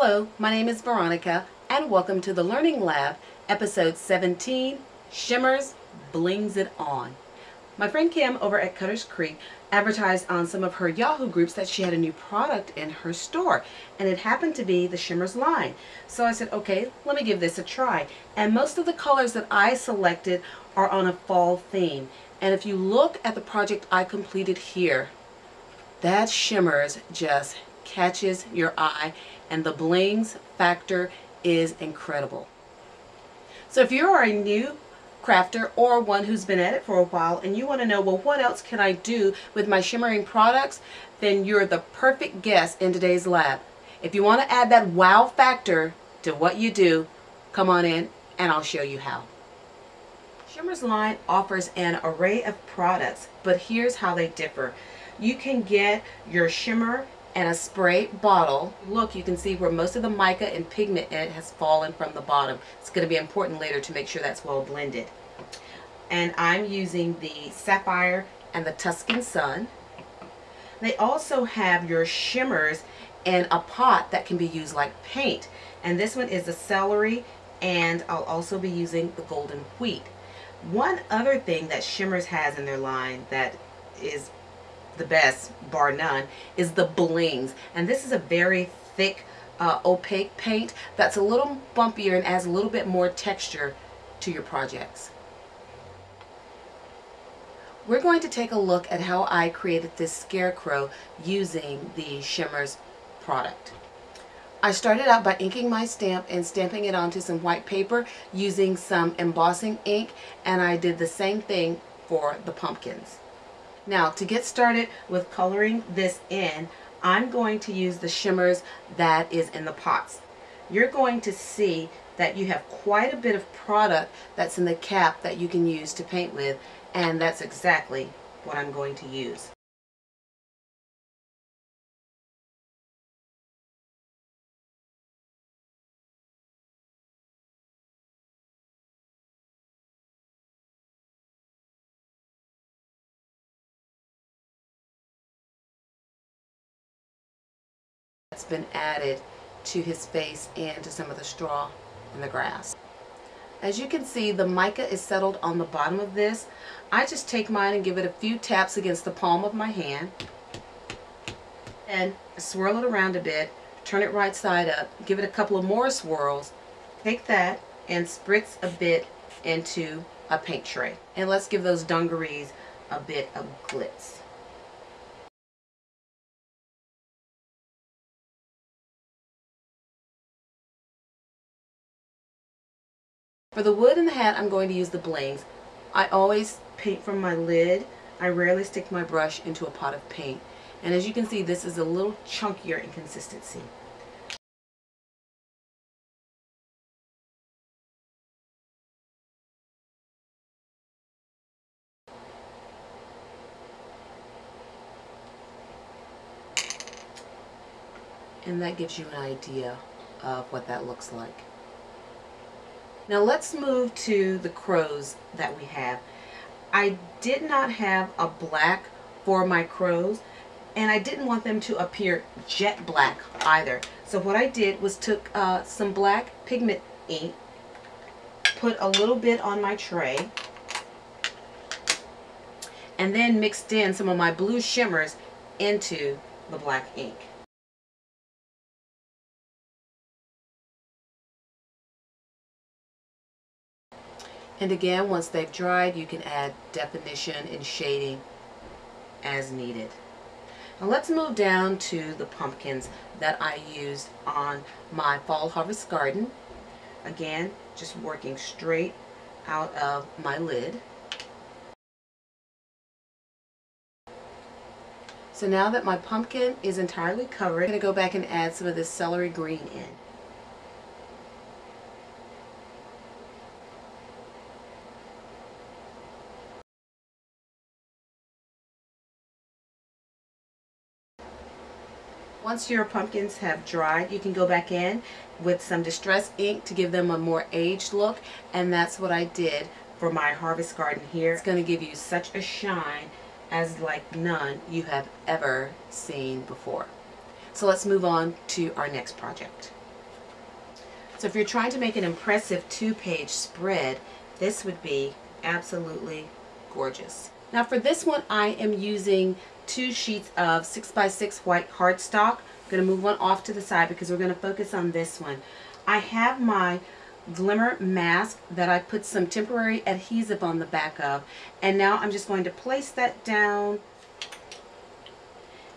Hello, my name is Veronica, and welcome to the Learning Lab, episode 17, Shimmerz Blingz It On. My friend Kim over at Cutter's Creek advertised on some of her Yahoo groups that she had a new product in her store, and it happened to be the Shimmerz line. So I said, okay, let me give this a try. And most of the colors that I selected are on a fall theme. And if you look at the project I completed here, that Shimmerz just catches your eye, and the blings factor is incredible. So if you are a new crafter or one who's been at it for a while and you want to know, well, what else can I do with my shimmering products, then you're the perfect guest in today's lab. If you want to add that wow factor to what you do, come on in and I'll show you how. Shimmerz line offers an array of products, but here's how they differ. You can get your shimmer and a spray bottle. Look, you can see where most of the mica and pigment in it has fallen from the bottom. It's going to be important later to make sure that's well blended. And I'm using the Sapphire and the Tuscan Sun. They also have your shimmers in a pot that can be used like paint. And this one is the celery, and I'll also be using the golden wheat. One other thing that Shimmerz has in their line that is the best, bar none, is the Blingz. And this is a very thick, opaque paint that's a little bumpier and adds a little bit more texture to your projects. We're going to take a look at how I created this scarecrow using the Shimmerz product. I started out by inking my stamp and stamping it onto some white paper using some embossing ink, and I did the same thing for the pumpkins. Now, to get started with coloring this in, I'm going to use the Shimmerz that is in the pots. You're going to see that you have quite a bit of product that's in the cap that you can use to paint with, and that's exactly what I'm going to use. That's been added to his face and to some of the straw and the grass. As you can see, the mica is settled on the bottom of this. I just take mine and give it a few taps against the palm of my hand and swirl it around a bit, turn it right side up, give it a couple of more swirls, take that and spritz a bit into a paint tray. And let's give those dungarees a bit of glitz. For the wood and the hat, I'm going to use the Blingz. I always paint from my lid. I rarely stick my brush into a pot of paint. And as you can see, this is a little chunkier in consistency. And that gives you an idea of what that looks like. Now let's move to the crows that we have. I did not have a black for my crows, and I didn't want them to appear jet black either. So what I did was took some black pigment ink, put a little bit on my tray, and then mixed in some of my blue shimmers into the black ink. And again, once they've dried, you can add definition and shading as needed. Now let's move down to the pumpkins that I used on my fall harvest garden. Again, just working straight out of my lid. So now that my pumpkin is entirely covered, I'm going to go back and add some of this celery green in. Once your pumpkins have dried, you can go back in with some distress ink to give them a more aged look, and that's what I did for my harvest garden here. It's going to give you such a shine as like none you have ever seen before. So let's move on to our next project. So if you're trying to make an impressive 2-page spread, this would be absolutely gorgeous. Now for this one, I am using 2 sheets of 6x6 white cardstock. I'm going to move one off to the side because we're going to focus on this one. I have my glimmer mask that I put some temporary adhesive on the back of, and now I'm just going to place that down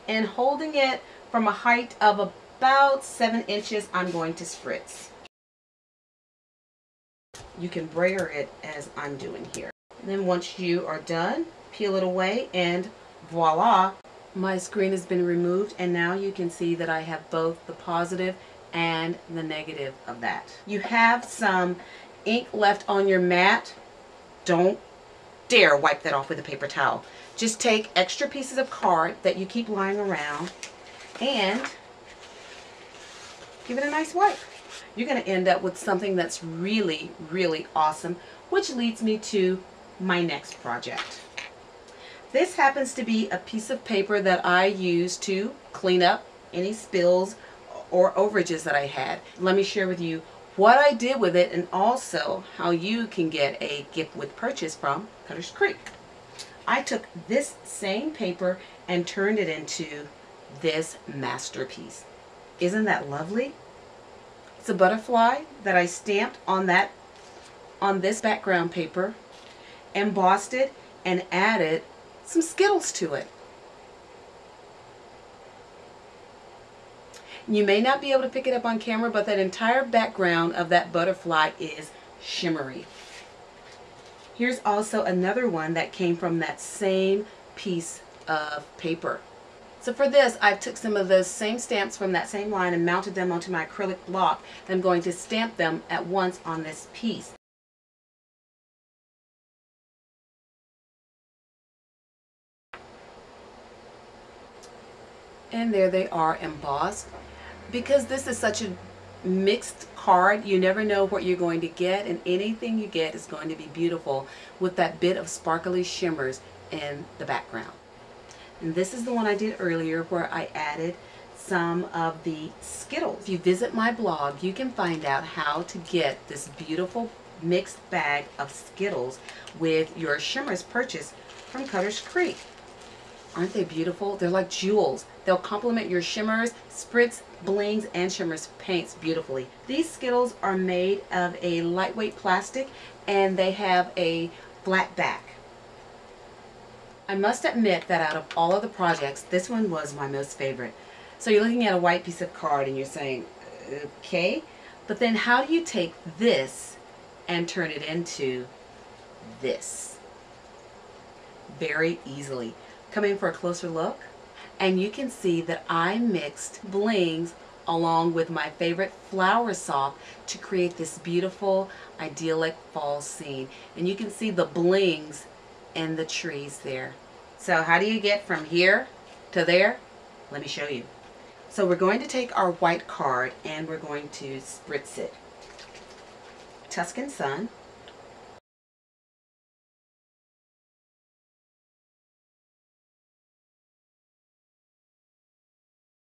and holding it from a height of about 7 inches, I'm going to spritz. You can brayer it as I'm doing here. And then once you are done, peel it away and voila, my screen has been removed, and now you can see that I have both the positive and the negative of that. You have some ink left on your mat. Don't dare wipe that off with a paper towel. Just take extra pieces of card that you keep lying around and give it a nice wipe. You're going to end up with something that's really, really awesome, which leads me to my next project. This happens to be a piece of paper that I use to clean up any spills or overages that I had. Let me share with you what I did with it and also how you can get a gift with purchase from Cutter's Creek. I took this same paper and turned it into this masterpiece. Isn't that lovely? It's a butterfly that I stamped on this background paper, embossed it, and added some Skittles to it. You may not be able to pick it up on camera, but that entire background of that butterfly is shimmery. Here's also another one that came from that same piece of paper. So for this, I took some of those same stamps from that same line and mounted them onto my acrylic block. I'm going to stamp them at once on this piece. And there they are embossed. Because this is such a mixed card, you never know what you're going to get, and anything you get is going to be beautiful with that bit of sparkly shimmers in the background. And this is the one I did earlier where I added some of the Skittles. If you visit my blog, you can find out how to get this beautiful mixed bag of Skittles with your Shimmerz purchase from Cutter's Creek. Aren't they beautiful? They're like jewels. They'll complement your Shimmerz, Spritz, Blingz, and Shimmerz paints beautifully. These Skittles are made of a lightweight plastic and they have a flat back. I must admit that out of all of the projects, this one was my most favorite. So you're looking at a white piece of card and you're saying, okay, but then how do you take this and turn it into this? Very easily. Come in for a closer look and you can see that I mixed Blingz along with my favorite flower soft to create this beautiful idyllic fall scene. And you can see the Blingz and the trees there. So how do you get from here to there? Let me show you. So we're going to take our white card and we're going to spritz it. Tuscan Sun.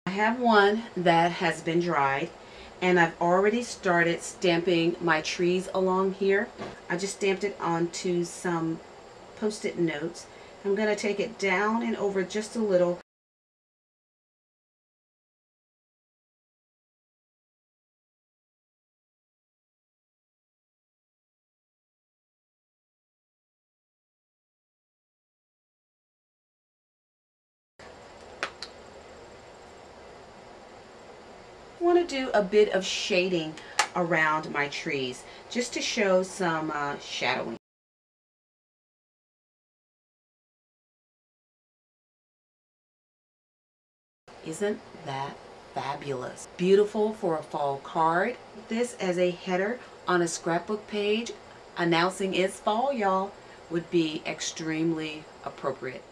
I have one that has been dried and I've already started stamping my trees along here. I just stamped it onto some Post-it notes. I'm going to take it down and over just a little. I want to do a bit of shading around my trees just to show some shadowing. Isn't that fabulous? Beautiful for a fall card. This as a header on a scrapbook page announcing it's fall, y'all, would be extremely appropriate.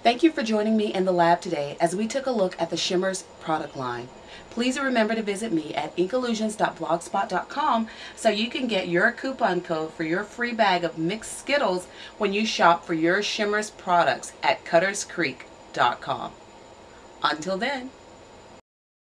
Thank you for joining me in the lab today as we took a look at the Shimmerz product line. Please remember to visit me at inkallusions.blogspot.com so you can get your coupon code for your free bag of mixed Skittles when you shop for your Shimmerz products at cutterscreek.com. Until then.